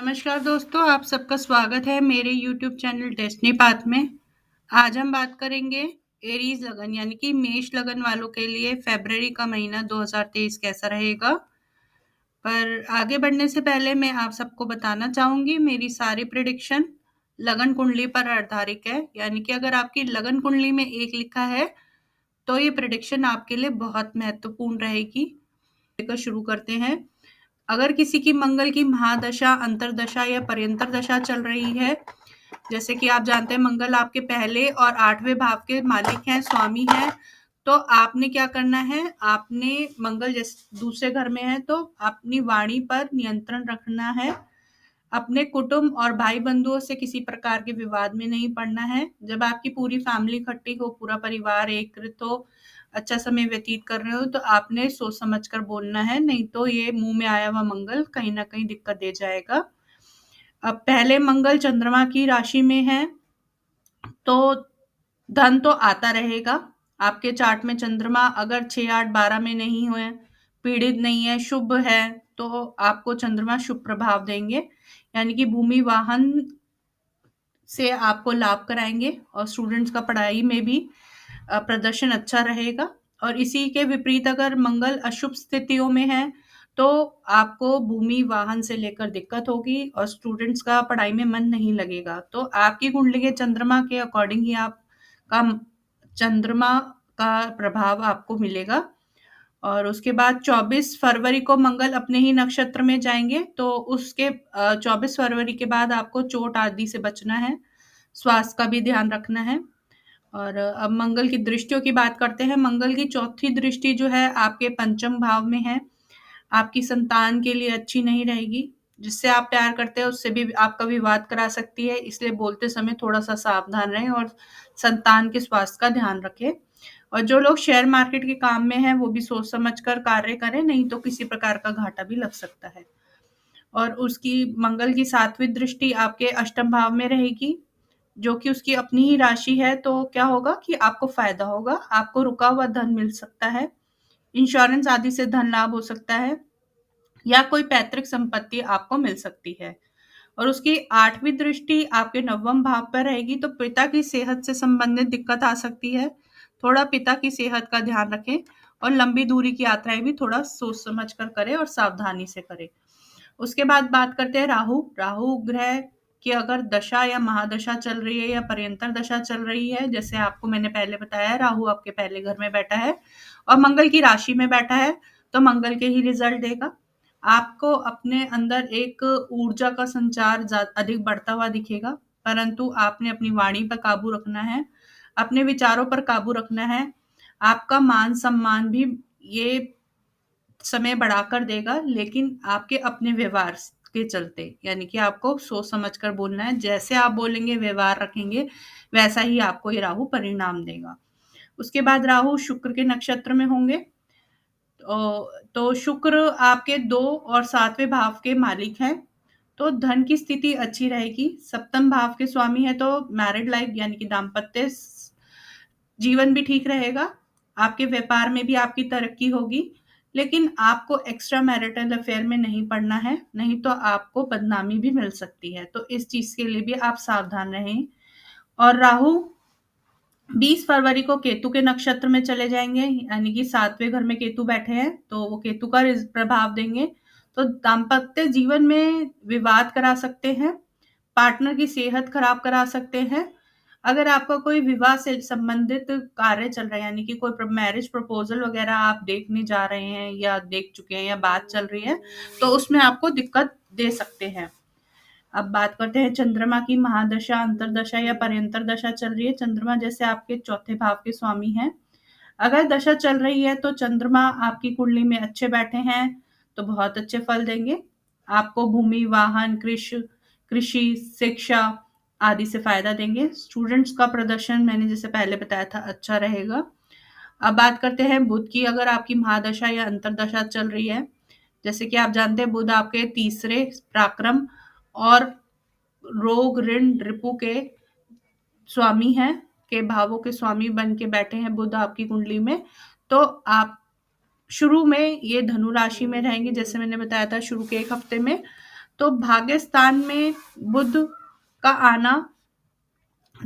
नमस्कार दोस्तों, आप सबका स्वागत है मेरे यूट्यूब चैनल डेस्टिनी पाथ में। आज हम बात करेंगे एरीज लगन यानी कि मेष लगन वालों के लिए फरवरी का महीना 2023 कैसा रहेगा। पर आगे बढ़ने से पहले मैं आप सबको बताना चाहूंगी मेरी सारी प्रिडिक्शन लगन कुंडली पर आधारित है, यानी कि अगर आपकी लगन कुंडली में 1 लिखा है तो ये प्रिडिक्शन आपके लिए बहुत महत्वपूर्ण रहेगी। शुरू करते हैं। अगर किसी की मंगल की महादशा, अंतरदशा या पर्यंतर दशा चल रही है, जैसे कि आप जानते हैं मंगल आपके पहले और 8वें भाव के मालिक हैं, स्वामी हैं, तो आपने क्या करना है, आपने मंगल जैसे दूसरे घर में है तो अपनी वाणी पर नियंत्रण रखना है। अपने कुटुंब और भाई बंधुओं से किसी प्रकार के विवाद में नहीं पड़ना है। जब आपकी पूरी फैमिली इकट्ठी हो, पूरा परिवार एकत्रित हो, अच्छा समय व्यतीत कर रहे हो, तो आपने सोच समझ कर बोलना है, नहीं तो ये मुंह में आया हुआ मंगल कहीं ना कहीं दिक्कत दे जाएगा। अब पहले मंगल चंद्रमा की राशि में है तो धन तो आता रहेगा। आपके चार्ट में चंद्रमा अगर 6, 8, 12 में नहीं हुए, पीड़ित नहीं है, शुभ है, तो आपको चंद्रमा शुभ प्रभाव देंगे, यानी कि भूमि वाहन से आपको लाभ कराएंगे और स्टूडेंट्स का पढ़ाई में भी प्रदर्शन अच्छा रहेगा। और इसी के विपरीत अगर मंगल अशुभ स्थितियों में है तो आपको भूमि वाहन से लेकर दिक्कत होगी और स्टूडेंट्स का पढ़ाई में मन नहीं लगेगा। तो आपकी कुंडली के चंद्रमा के अकॉर्डिंग ही आपका चंद्रमा का प्रभाव आपको मिलेगा। और उसके बाद 24 फरवरी को मंगल अपने ही नक्षत्र में जाएंगे, तो उसके 24 फरवरी के बाद आपको चोट आदि से बचना है, स्वास्थ्य का भी ध्यान रखना है। और अब मंगल की दृष्टियों की बात करते हैं। मंगल की चौथी दृष्टि जो है आपके पंचम भाव में है, आपकी संतान के लिए अच्छी नहीं रहेगी। जिससे आप प्यार करते हैं उससे भी आपका विवाद करा सकती है, इसलिए बोलते समय थोड़ा सा सावधान रहें और संतान के स्वास्थ्य का ध्यान रखें। और जो लोग शेयर मार्केट के काम में हैं वो भी सोच समझ कर कार्य करें, नहीं तो किसी प्रकार का घाटा भी लग सकता है। और उसकी मंगल की 7वीं दृष्टि आपके अष्टम भाव में रहेगी, जो कि उसकी अपनी ही राशि है। तो क्या होगा कि आपको फायदा होगा, आपको रुका हुआ धन मिल सकता है, इंश्योरेंस आदि से धन लाभ हो सकता है, या कोई पैतृक संपत्ति आपको मिल सकती है। और उसकी 8वीं दृष्टि आपके नवम भाव पर रहेगी, तो पिता की सेहत से संबंधित दिक्कत आ सकती है। थोड़ा पिता की सेहत का ध्यान रखें और लंबी दूरी की यात्राएं भी थोड़ा सोच समझ कर करें और सावधानी से करें। उसके बाद बात करते हैं राहु। राहु ग्रह की अगर दशा या महादशा चल रही है या पर्यंतर दशा चल रही है, जैसे आपको मैंने पहले बताया, राहु आपके पहले घर में बैठा है और मंगल की राशि में बैठा है, तो मंगल के ही रिजल्ट देगा। आपको अपने अंदर एक ऊर्जा का संचार अधिक बढ़ता हुआ दिखेगा, परंतु आपने अपनी वाणी पर काबू रखना है, अपने विचारों पर काबू रखना है। आपका मान सम्मान भी ये समय बढ़ाकर देगा, लेकिन आपके अपने व्यवहार के चलते, यानी कि आपको सोच समझ कर बोलना है। जैसे आप बोलेंगे, व्यवहार रखेंगे, वैसा ही आपको ये राहु परिणाम देगा। उसके बाद राहु शुक्र के नक्षत्र में होंगे, तो शुक्र आपके 2 और 7वें भाव के मालिक हैं, तो धन की स्थिति अच्छी रहेगी। सप्तम भाव के स्वामी है, तो मैरिड लाइफ यानी कि दाम्पत्य जीवन भी ठीक रहेगा। आपके व्यापार में भी आपकी तरक्की होगी, लेकिन आपको एक्स्ट्रा मैरिटल अफेयर में नहीं पड़ना है, नहीं तो आपको बदनामी भी मिल सकती है। तो इस चीज के लिए भी आप सावधान रहें। और राहु 20 फरवरी को केतु के नक्षत्र में चले जाएंगे, यानी कि 7वें घर में केतु बैठे हैं, तो वो केतु का प्रभाव देंगे। तो दाम्पत्य जीवन में विवाद करा सकते हैं, पार्टनर की सेहत खराब करा सकते हैं। अगर आपका कोई विवाह से संबंधित कार्य चल रहा है, यानी कि कोई मैरिज प्रपोजल वगैरह आप देखने जा रहे हैं या देख चुके हैं या बात चल रही है, तो उसमें आपको दिक्कत दे सकते हैं। अब बात करते हैं चंद्रमा की महादशा, अंतरदशा या पर्यंतर दशा चल रही है। चंद्रमा जैसे आपके चौथे भाव के स्वामी हैं, अगर दशा चल रही है तो चंद्रमा आपकी कुंडली में अच्छे बैठे हैं तो बहुत अच्छे फल देंगे। आपको भूमि, वाहन, कृषि, शिक्षा आदि से फायदा देंगे। स्टूडेंट्स का प्रदर्शन मैंने जैसे पहले बताया था अच्छा रहेगा। अब बात करते हैं बुध की। अगर आपकी महादशा या अंतरदशा चल रही है, जैसे कि आप जानते हैं बुध आपके तीसरे पराक्रम और रोग, ऋण, रिपु के स्वामी हैं, के भावों के स्वामी बन के बैठे हैं बुध आपकी कुंडली में। तो आप शुरू में ये धनु राशि में रहेंगे, जैसे मैंने बताया था शुरू के 1 हफ्ते में। तो भाग्य स्थान में बुध का आना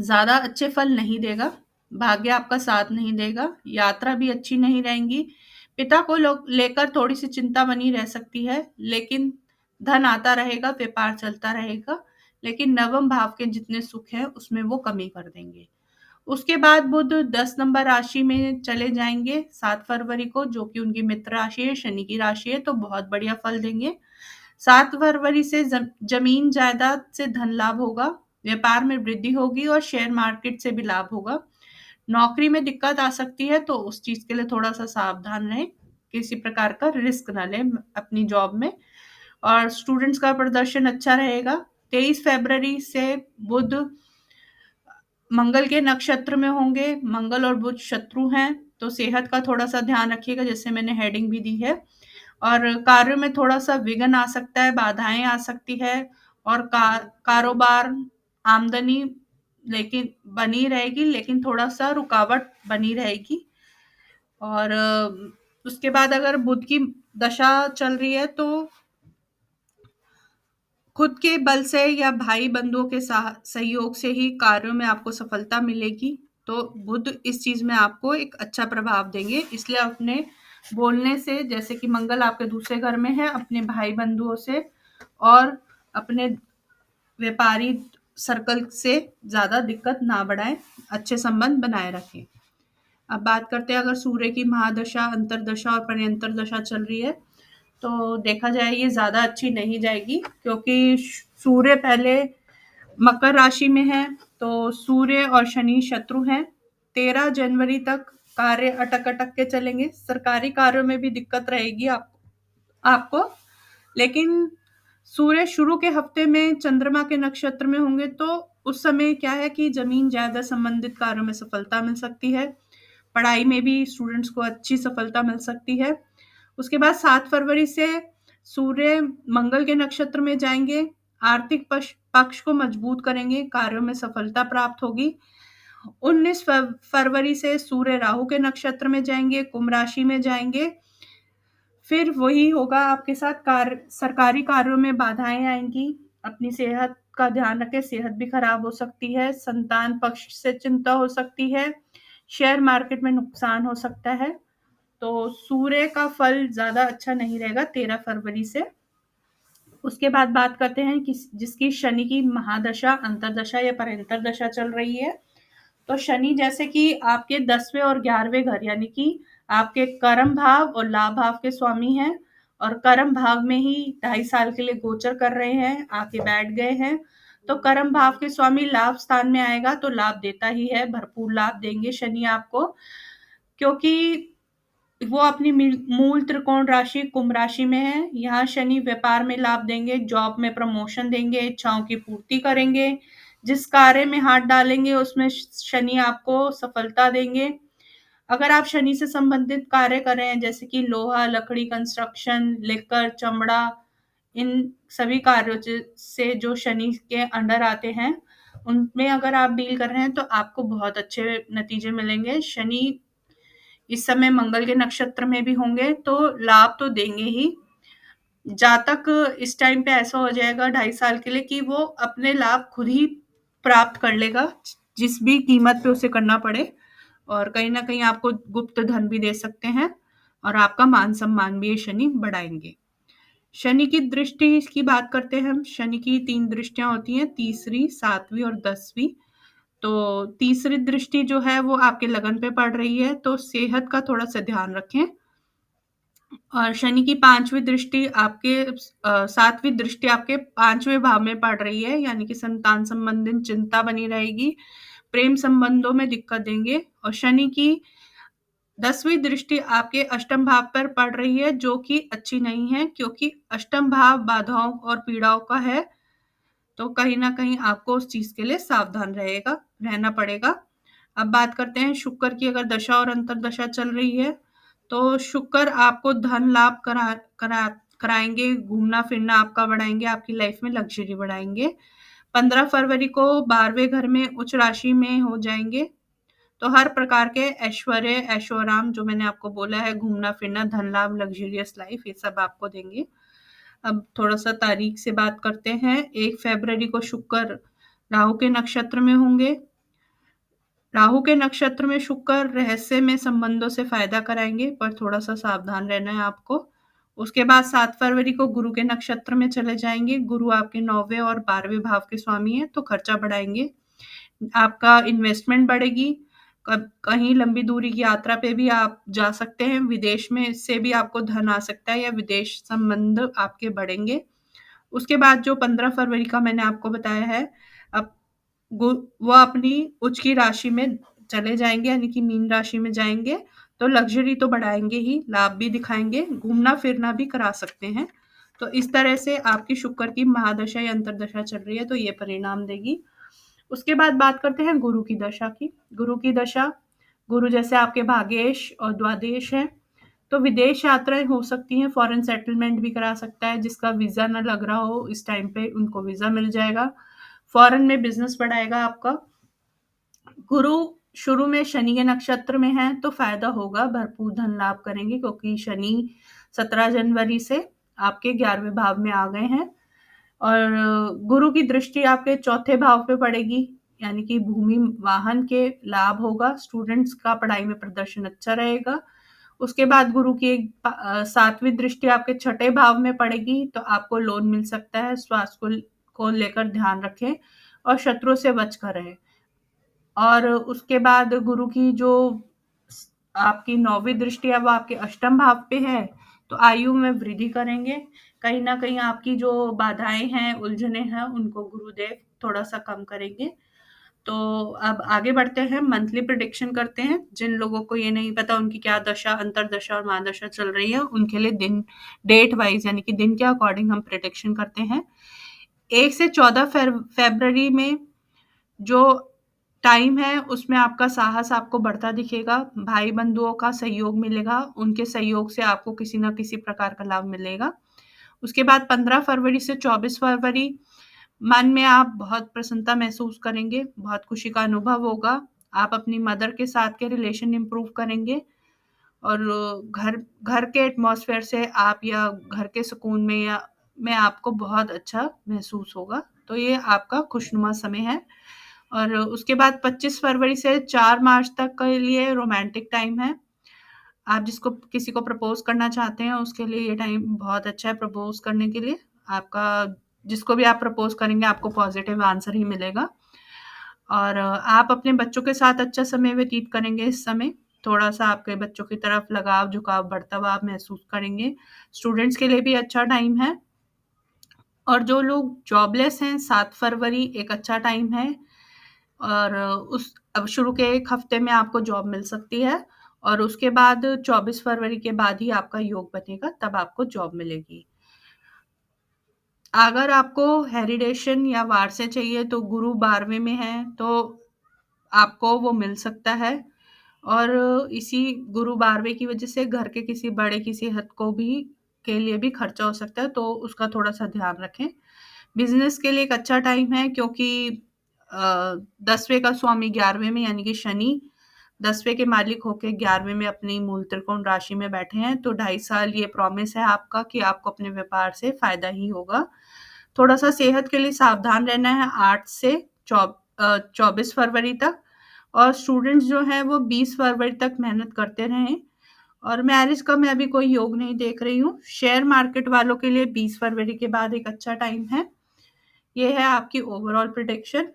ज़्यादा अच्छे फल नहीं देगा, भाग्य आपका साथ नहीं देगा, यात्रा भी अच्छी नहीं रहेंगी। पिता को लेकर थोड़ी-सी चिंता बनी रह सकती है, लेकिन धन आता रहेगा, व्यापार चलता रहेगा, लेकिन नवम भाव के जितने सुख हैं, उसमें वो कमी कर देंगे। उसके बाद बुध 10 नंबर राशि में चले जाएँगे 7 फरवरी को, जो कि उनकी मित्र राशि है, शनि की राशि है, तो बहुत बढ़िया फल देंगे। 7 फरवरी से जमीन जायदाद से धन लाभ होगा, व्यापार में वृद्धि होगी और शेयर मार्केट से भी लाभ होगा। नौकरी में दिक्कत आ सकती है, तो उस चीज के लिए थोड़ा सा सावधान रहें, किसी प्रकार का रिस्क ना लें अपनी जॉब में। और स्टूडेंट्स का प्रदर्शन अच्छा रहेगा। 23 फरवरी से बुध मंगल के नक्षत्र में होंगे, मंगल और बुध शत्रु हैं, तो सेहत का थोड़ा सा ध्यान रखिएगा, जैसे मैंने हेडिंग भी दी है। और कार्य में थोड़ा-सा विघ्न आ सकता है, बाधाएँ आ सकती है और कारोबार, आमदनी लेकिन बनी रहेगी, लेकिन थोड़ा-सा रुकावट बनी रहेगी। और उसके बाद अगर बुध की दशा चल रही है, तो खुद के बल से या भाई बंधुओं के सहयोग से ही कार्यों में आपको सफलता मिलेगी। तो बुध इस चीज में आपको एक अच्छा प्रभाव देंगे, इसलिए अपने बोलने से, जैसे कि मंगल आपके दूसरे घर में है, अपने भाई बंधुओं से और अपने व्यापारी सर्कल से ज्यादा दिक्कत ना बढ़ाएं, अच्छे संबंध बनाए रखें। अब बात करते हैं, अगर सूर्य की महादशा, अंतरदशा और पर्यंतर दशा चल रही है, तो देखा जाए ये ज़्यादा अच्छी नहीं जाएगी, क्योंकि सूर्य पहले मकर राशि में है, तो सूर्य और शनि शत्रु हैं। 13 जनवरी तक कार्य अटक-अटक के चलेंगे, सरकारी कार्यों में भी दिक्कत रहेगी आपको। लेकिन सूर्य शुरू के हफ्ते में चंद्रमा के नक्षत्र में होंगे, तो उस समय क्या है कि ज़मीन जायदाद संबंधित कार्यों में सफलता मिल सकती है। पढ़ाई में भी स्टूडेंट्स को अच्छी सफलता मिल सकती है। उसके बाद 7 फरवरी से सूर्य मंगल के नक्षत्र में जाएँगे, आर्थिक पक्ष को मजबूत करेंगे, कार्यों में सफलता प्राप्त होगी। 19 फरवरी से सूर्य राहु के नक्षत्र में जाएँगे, कुंभ राशि में जाएँगे। फिर वही होगा आपके साथ, सरकारी कार्यों में बाधाएँ आएँगी, अपनी सेहत का ध्यान रखें, सेहत भी खराब हो सकती है, संतान पक्ष से चिंता हो सकती है, शेयर मार्केट में नुकसान हो सकता है। तो सूर्य का फल ज़्यादा अच्छा नहीं रहेगा 13 फरवरी से। उसके बाद बात करते हैं कि जिसकी शनि की महादशा, अंतरदशा या परांतर दशा चल रही है। तो शनि जैसे कि आपके 10वें और 11वें घर, यानी कि आपके कर्म भाव और लाभ भाव के स्वामी हैं, और कर्म भाव में ही 2.5 साल के लिए गोचर कर रहे हैं, आके बैठ गए हैं। तो कर्म भाव के स्वामी लाभ स्थान में आएगा, तो लाभ देता ही है, भरपूर लाभ देंगे शनि आपको, क्योंकि वो अपनी मूल त्रिकोण राशि कुंभ राशि में है। यहाँ शनि व्यापार में लाभ देंगे, जॉब में प्रमोशन देंगे, इच्छाओं की पूर्ति करेंगे, जिस कार्य में हाथ डालेंगे उसमें शनि आपको सफलता देंगे। अगर आप शनि से संबंधित कार्य कर रहे हैं, जैसे कि लोहा, लकड़ी, कंस्ट्रक्शन, लेकर, चमड़ा, इन सभी कार्यों से जो शनि के अंडर आते हैं, उनमें अगर आप डील कर रहे हैं, तो आपको बहुत अच्छे नतीजे मिलेंगे। शनि इस समय मंगल के नक्षत्र में भी होंगे, तो लाभ तो देंगे ही। जातक इस टाइम पे ऐसा हो जाएगा 2.5 साल के लिए कि वो अपने लाभ खुद ही प्राप्त कर लेगा, जिस भी कीमत पे उसे करना पड़े, और कहीं न कहीं आपको गुप्त धन भी दे सकते हैं, और आपका मान-सम्मान भी ये शनि बढ़ाएँगे। शनि की दृष्टि की बात करते हैं हम। शनि की 3 दृष्टियाँ होती हैं, तीसरी, 7वीं और 10वीं। तो तीसरी दृष्टि जो है वो आपके लगन पे पड़ रही है, तो सेहत का थोड़ा-सा ध्यान रखें। और शनि की 5वीं दृष्टि आपके 7वीं दृष्टि आपके 5वें भाव में पड़ रही है, यानी कि संतान संबंधित चिंता बनी रहेगी, प्रेम संबंधों में दिक्कत देंगे। और शनि की 10वीं दृष्टि आपके अष्टम भाव पर पड़ रही है, जो कि अच्छी नहीं है, क्योंकि अष्टम भाव बाधाओं और पीड़ाओं का है, तो कहीं न कहीं आपको उस चीज़ के लिए सावधान रहना पड़ेगा। अब बात करते हैं शुक्र की, अगर दशा और अंतर्दशा चल रही है, तो शुक्र आपको धन लाभ कराएँगे, घूमना-फिरना आपका बढ़ाएँगे, आपकी लाइफ में लग्ज़री बढ़ाएँगे। 15 फरवरी को 12वें घर में उच्च राशि में हो जाएँगे, तो हर प्रकार के ऐश्वर्य, ऐशो-आराम जो मैंने आपको बोला है, घूमना-फिरना, धन लाभ, लग्ज़रियस लाइफ, ये सब आपको देंगे। अब थोड़ा-सा तारीख से बात करते हैं। 1 फ़रवरी को शुक्र राहु के नक्षत्र में होंगे। राहु के नक्षत्र में शुक्र रहस्यमय संबंधों से फ़ायदा कराएँगे, पर थोड़ा-सा सावधान रहना है आपको। उसके बाद 7 फ़रवरी को गुरु के नक्षत्र में चले जाएँगे। गुरु आपके 9वें और 12वें भाव के स्वामी हैं, तो खर्चा बढ़ाएँगे। आपका इन्वेस्टमेंट बढ़ेगी। कब कहीं लंबी दूरी की यात्रा पे भी आप जा सकते हैं। विदेश में से भी आपको धन आ सकता है या विदेश संबंध आपके बढ़ेंगे। उसके बाद जो 15 फरवरी का मैंने आपको बताया है, अब गु वो अपनी उच्च की राशि में चले जाएँगे, यानी कि मीन राशि में जाएँगे, तो लग्ज़री तो बढ़ाएँगे ही, लाभ भी दिखाएँगे, घूमना-फिरना भी करा सकते हैं। तो इस तरह से आपकी शुक्र की महादशा या अंतर्दशा चल रही है, तो ये परिणाम देगी। उसके बाद बात करते हैं गुरु की दशा की। गुरु की दशा, गुरु जैसे आपके भाग्येश और द्वादश हैं, तो विदेश यात्राएँ हो सकती हैं, फॉरेन सेटलमेंट भी करा सकता है, जिसका वीज़ा ना लग रहा हो इस टाइम पे उनको वीज़ा मिल जाएगा। फॉरेन में बिज़नेस बढ़ाएगा आपका। गुरु शुरू में शनि के नक्षत्र में है, तो फ़ायदा होगा, भरपूर धन लाभ करेंगे क्योंकि शनि 17 जनवरी से आपके 11वें भाव में आ गए हैं। और गुरु की दृष्टि आपके चौथे भाव पे पड़ेगी, यानी कि भूमि वाहन के लाभ होगा, स्टूडेंट्स का पढ़ाई में प्रदर्शन अच्छा रहेगा। उसके बाद गुरु की 7वीं दृष्टि आपके छठे भाव में पड़ेगी, तो आपको लोन मिल सकता है। स्वास्थ्य को लेकर ध्यान रखें और शत्रुओं से बच कर रहें। और उसके बाद गुरु की जो आपकी 9वीं दृष्टि है वो आपके अष्टम भाव पे है, तो आयु में वृद्धि करेंगे। कहीं न कहीं आपकी जो बाधाएँ हैं, उलझनें हैं, उनको गुरुदेव थोड़ा-सा कम करेंगे। तो अब आगे बढ़ते हैं, मंथली प्रेडिक्शन करते हैं। जिन लोगों को ये नहीं पता उनकी क्या दशा, अंतर्दशा और महादशा चल रही है, उनके लिए डेट वाइज़ यानी कि दिन के अकॉर्डिंग हम प्रेडिक्शन करते हैं। 1 से 14 फ़रवरी में जो टाइम है उसमें आपका साहस आपको बढ़ता दिखेगा, भाई-बंधुओं का सहयोग मिलेगा, उनके सहयोग से आपको किसी न किसी प्रकार का लाभ मिलेगा। उसके बाद 15 फरवरी से 24 फरवरी मन में आप बहुत प्रसन्नता महसूस करेंगे, बहुत खुशी का अनुभव होगा। आप अपनी मदर के साथ के रिलेशन इम्प्रूव करेंगे और घर घर के एटमॉस्फेयर से आप या घर के सुकून में आपको बहुत अच्छा महसूस होगा। तो ये आपका खुशनुमा समय है। और उसके बाद 25 फरवरी से 4 मार्च तक के लिए रोमांटिक टाइम है। आप जिसको किसी को प्रपोज़ करना चाहते हैं, उसके लिए ये टाइम बहुत अच्छा है प्रपोज़ करने के लिए। आपका जिसको भी आप प्रपोज़ करेंगे, आपको पॉज़िटिव आंसर ही मिलेगा। और आप अपने बच्चों के साथ अच्छा समय व्यतीत करेंगे इस समय। थोड़ा-सा आपके बच्चों की तरफ लगाव, झुकाव बढ़ता हुआ आप महसूस करेंगे। स्टूडेंट्स के लिए भी अच्छा टाइम है। और जो लोग जॉबलेस हैं, 7 फरवरी एक अच्छा टाइम है। और उस अब शुरू के 1 हफ्ते में आपको जॉब मिल सकती है और उसके बाद 24 फरवरी के बाद ही आपका योग बनेगा, तब आपको जॉब मिलेगी। अगर आपको हेरिडेशन या वारसे चाहिए तो गुरु 12वें में है, तो आपको वो मिल सकता है। और इसी गुरु 12वें की वजह से घर के किसी बड़े की सेहत को भी के लिए भी खर्चा हो सकता है, तो उसका थोड़ा-सा ध्यान रखें। बिज़नेस के लिए एक अच्छा टाइम है क्योंकि 10वें का स्वामी 11वें में यानी कि शनि 10वें के मालिक होके 11वें में अपनी मूल त्रिकोण राशि में बैठे हैं, तो 2.5 साल ये प्रॉमिस है आपका कि आपको अपने व्यापार से फ़ायदा ही होगा। थोड़ा-सा सेहत के लिए सावधान रहना है 8 से 24 फरवरी तक। और स्टूडेंट्स जो हैं वो 20 फरवरी तक मेहनत करते रहें। और मैरिज का मैं अभी कोई योग नहीं देख रही हूँ। शेयर मार्केट वालों के लिए 20 फरवरी के बाद एक अच्छा टाइम है। ये है आपकी ओवरऑल प्रेडिक्शन।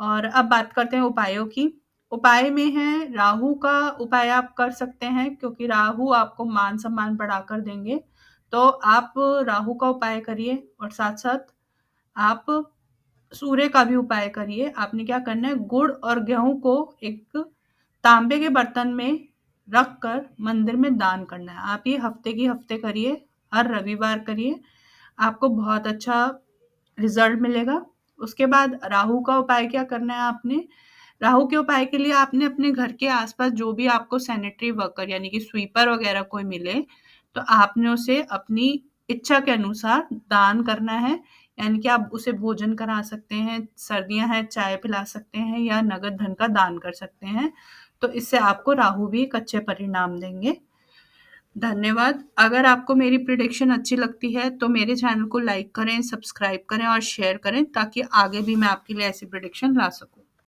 और अब बात करते हैं उपायों की। उपाय में है राहु का उपाय आप कर सकते हैं क्योंकि राहु आपको मान-सम्मान बढ़ाकर देंगे। तो आप राहु का उपाय करिए और साथ-साथ आप सूर्य का भी उपाय करिए। आपने क्या करना है, गुड़ और गेहूँ को एक तांबे के बर्तन में रख कर मंदिर में दान करना है। आप ये हफ्ते की हफ्ते करिए, हर रविवार करिए, आपको बहुत अच्छा रिज़ल्ट मिलेगा। उसके बाद राहु का उपाय क्या करना है आपने, राहु के उपाय के लिए आपने अपने घर के आस-पास जो भी आपको सैनिटरी वर्कर यानी कि स्वीपर वगैरह कोई मिले, तो आपने उसे अपनी इच्छा के अनुसार दान करना है। यानी कि आप उसे भोजन करा सकते हैं, सर्दियाँ हैं चाय पिला सकते हैं या नगद धन का दान कर सकते हैं। तो इससे आपको राहु भी एक अच्छे परिणाम देंगे। धन्यवाद। अगर आपको मेरी प्रिडिक्शन अच्छी लगती है तो मेरे चैनल को लाइक करें, सब्सक्राइब करें और शेयर करें ताकि आगे भी मैं आपके लिए ऐसी प्रिडिक्शन ला सकूँ।